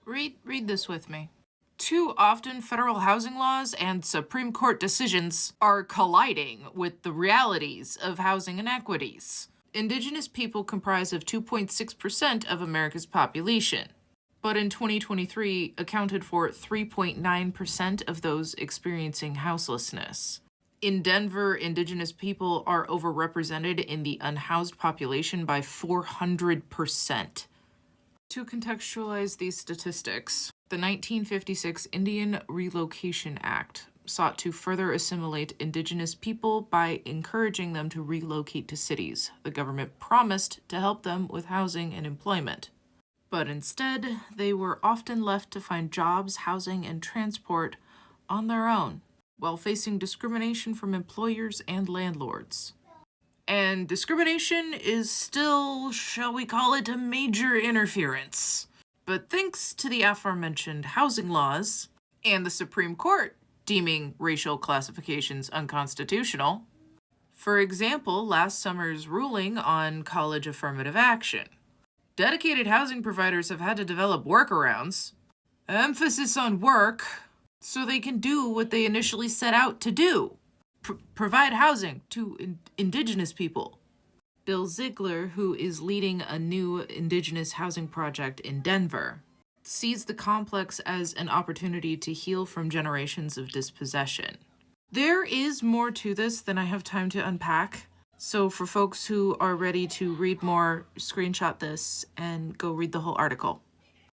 Read this with me. Too often, federal housing laws and Supreme Court decisions are colliding with the realities of housing inequities. Indigenous people comprise of 2.6% of America's population, but in 2023 accounted for 3.9% of those experiencing houselessness. In Denver, Indigenous people are overrepresented in the unhoused population by 400%. To contextualize these statistics, the 1956 Indian Relocation Act sought to further assimilate Indigenous people by encouraging them to relocate to cities. The government promised to help them with housing and employment, but instead, they were often left to find jobs, housing, and transport on their own, while facing discrimination from employers and landlords. And discrimination is still, shall we call it, a major interference. But thanks to the aforementioned housing laws and the Supreme Court deeming racial classifications unconstitutional, for example, last summer's ruling on college affirmative action, dedicated housing providers have had to develop workarounds, emphasis on work, so they can do what they initially set out to do. Provide housing to Indigenous people. Bill Ziegler, who is leading a new Indigenous housing project in Denver, sees the complex as an opportunity to heal from generations of dispossession. There is more to this than I have time to unpack, so for folks who are ready to read more, screenshot this and go read the whole article.